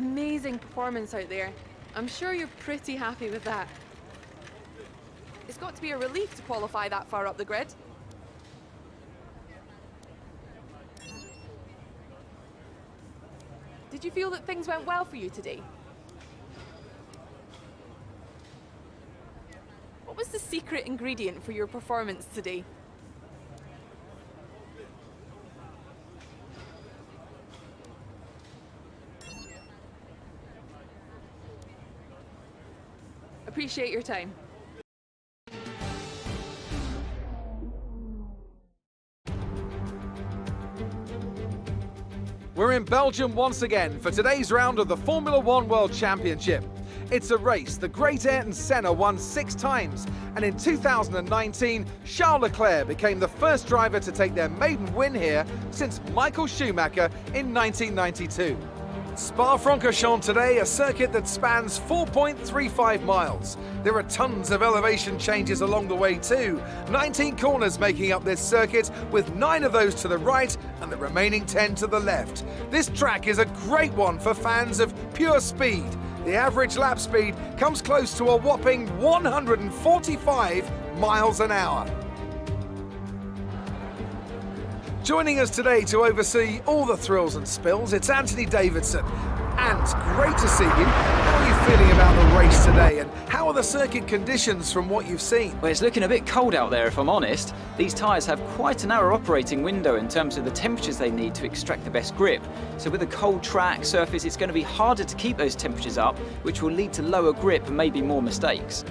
Amazing performance out there. I'm sure you're pretty happy with that. It's got to be a relief to qualify that far up the grid. Did you feel that things went well for you today? What was the secret ingredient for your performance today? Appreciate your time. We're in Belgium once again for today's round of the Formula One World Championship. It's a race the great Ayrton Senna won 6 times, and in 2019, Charles Leclerc became the first driver to take their maiden win here since Michael Schumacher in 1992. Spa-Francorchamps today, a circuit that spans 4.35 miles. There are tons of elevation changes along the way too. 19 corners making up this circuit, with 9 of those to the right and the remaining 10 to the left. This track is a great one for fans of pure speed. The average lap speed comes close to a whopping 145 miles an hour. Joining us today to oversee all the thrills and spills, it's Anthony Davidson. And great to see you. How are you feeling about the race today, and how are the circuit conditions from what you've seen? Well, it's looking a bit cold out there, if I'm honest. These tyres have quite a narrow operating window in terms of the temperatures they need to extract the best grip. So with a cold track surface, it's going to be harder to keep those temperatures up, which will lead to lower grip and maybe more mistakes.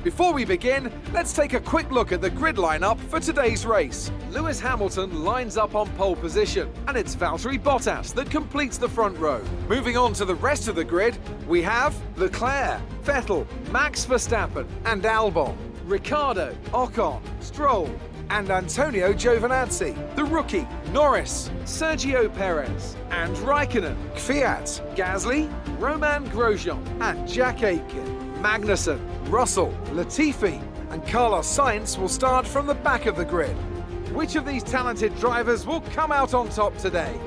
Before we begin, let's take a quick look at the grid lineup for today's race. Lewis Hamilton lines up on pole position, and it's Valtteri Bottas that completes the front row. Moving on to the rest of the grid, we have Leclerc, Vettel, Max Verstappen and Albon, Ricciardo, Ocon, Stroll and Antonio Giovinazzi, the rookie, Norris, Sergio Perez and Raikkonen, Kvyat, Gasly, Romain Grosjean and Jack Aitken. Magnussen, Russell, Latifi and Carlos Sainz will start from the back of the grid. Which of these talented drivers will come out on top today?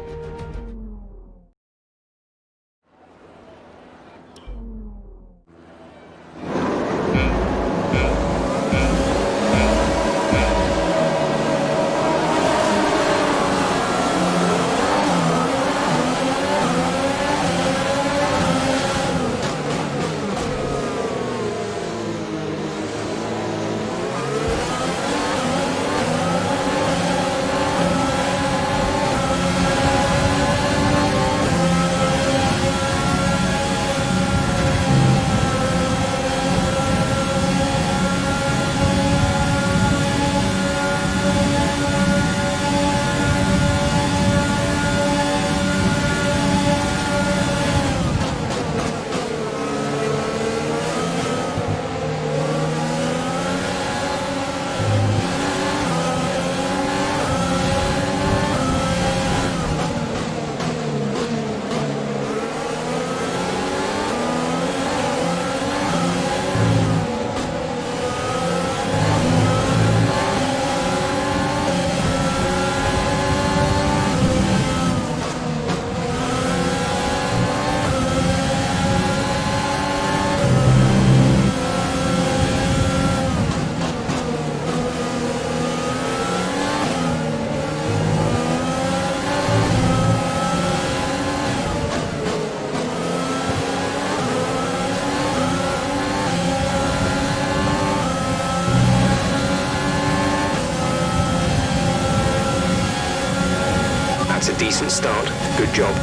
That's a decent start. Good job.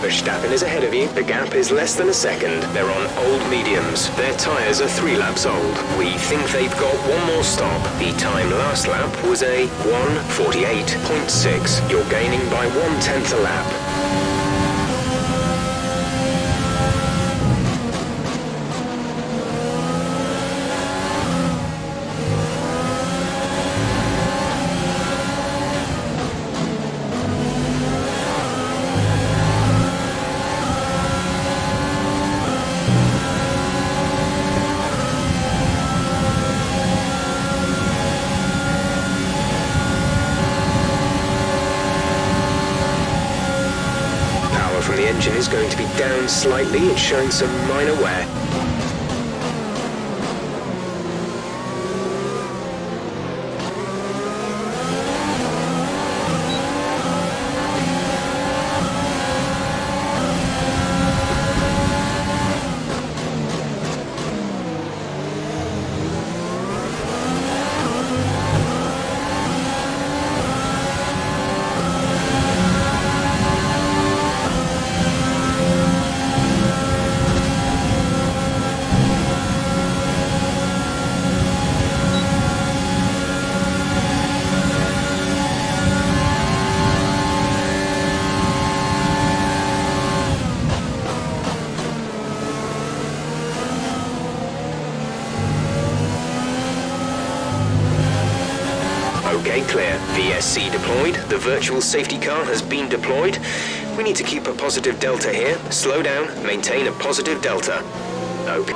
Verstappen is ahead of you. The gap is less than a second. They're on old mediums. Their tyres are 3 laps old. We think they've got one more stop. The time last lap was a 1:48.6. You're gaining by 1/10 a lap. From the engine is going to be down slightly. It's showing some minor wear. Okay, clear. VSC deployed. The virtual safety car has been deployed. We need to keep a positive delta here. Slow down, maintain a positive delta. Okay.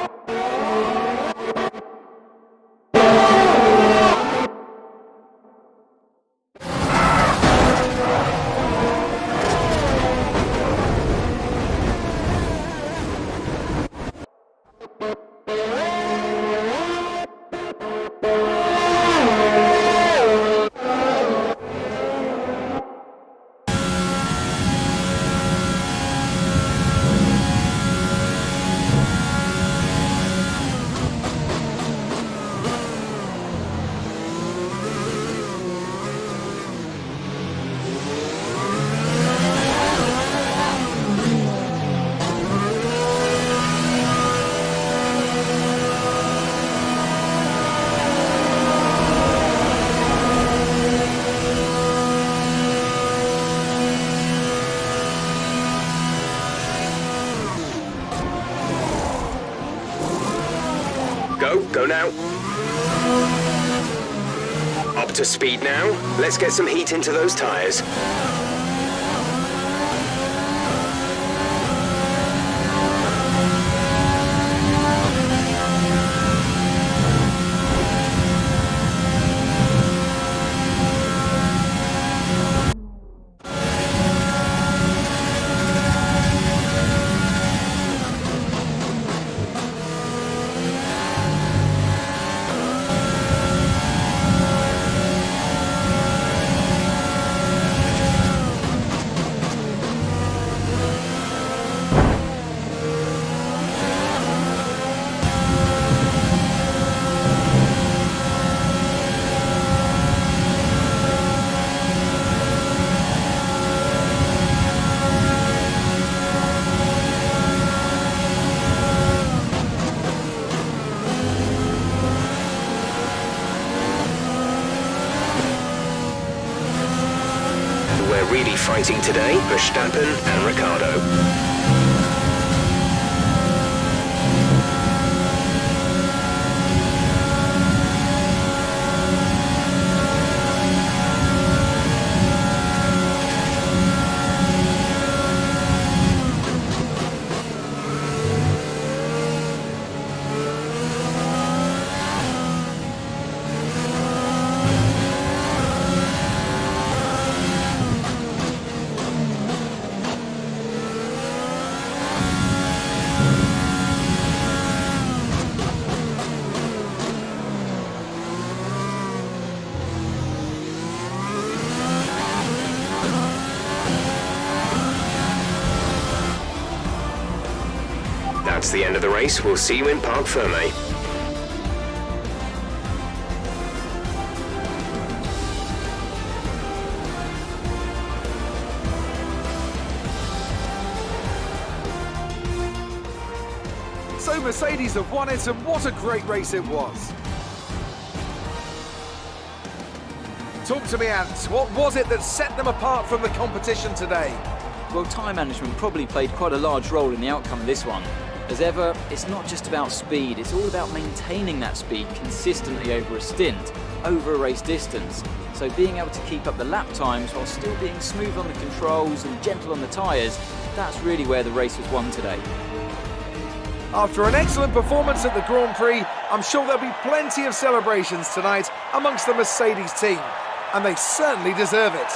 Go now. Up to speed now. Let's get some heat into those tyres. We're really fighting today, Verstappen and Ricciardo. That's the end of the race. We'll see you in Parc Fermé. Mercedes have won it, and what a great race it was. Talk to me, Ant. What was it that set them apart from the competition today? Well, time management probably played quite a large role in the outcome of this one. As ever, it's not just about speed, it's all about maintaining that speed consistently over a stint, over a race distance. So being able to keep up the lap times while still being smooth on the controls and gentle on the tyres, that's really where the race was won today. After an excellent performance at the Grand Prix, I'm sure there'll be plenty of celebrations tonight amongst the Mercedes team, and they certainly deserve it.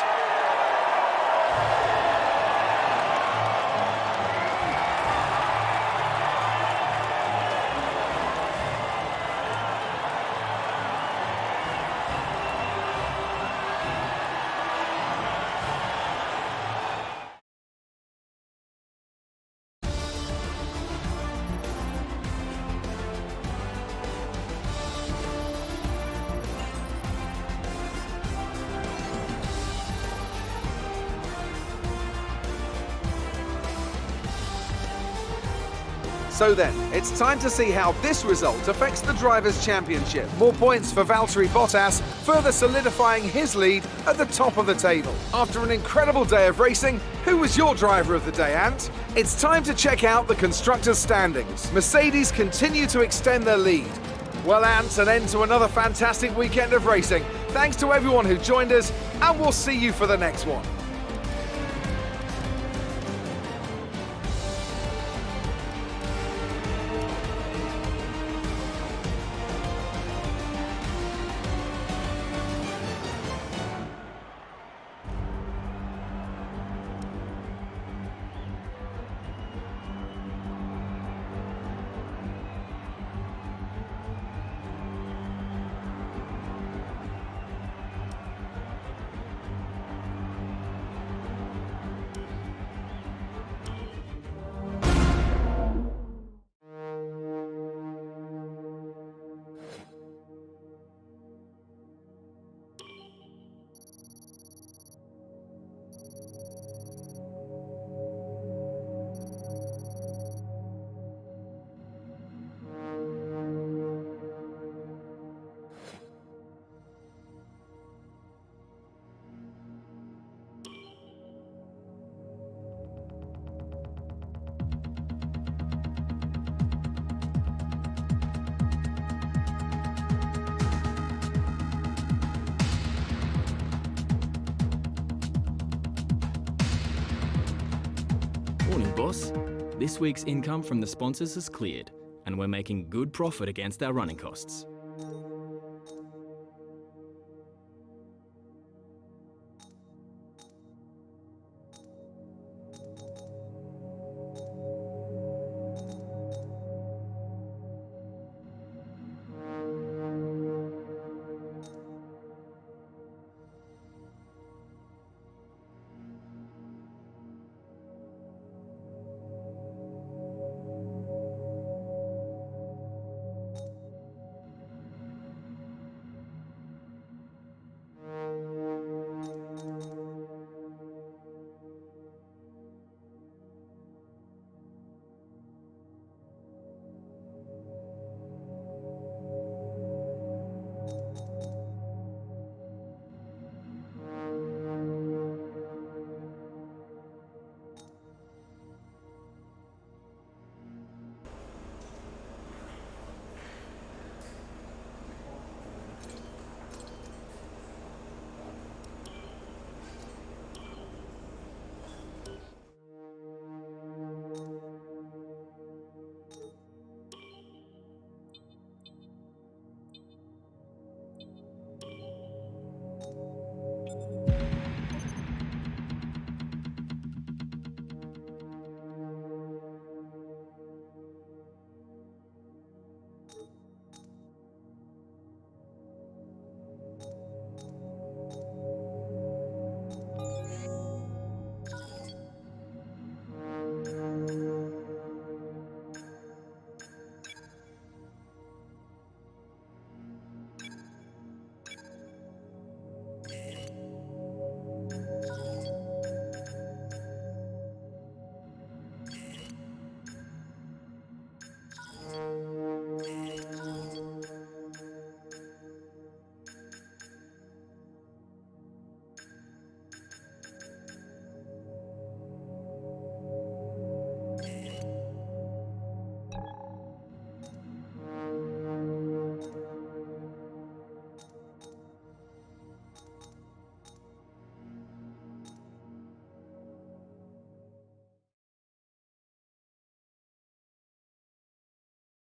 So then, it's time to see how this result affects the Drivers' Championship. More points for Valtteri Bottas, further solidifying his lead at the top of the table. After an incredible day of racing, who was your driver of the day, Ant? It's time to check out the Constructors' standings. Mercedes continue to extend their lead. Well, Ant, an end to another fantastic weekend of racing. Thanks to everyone who joined us, and we'll see you for the next one. Morning, boss. This week's income from the sponsors has cleared, and we're making good profit against our running costs.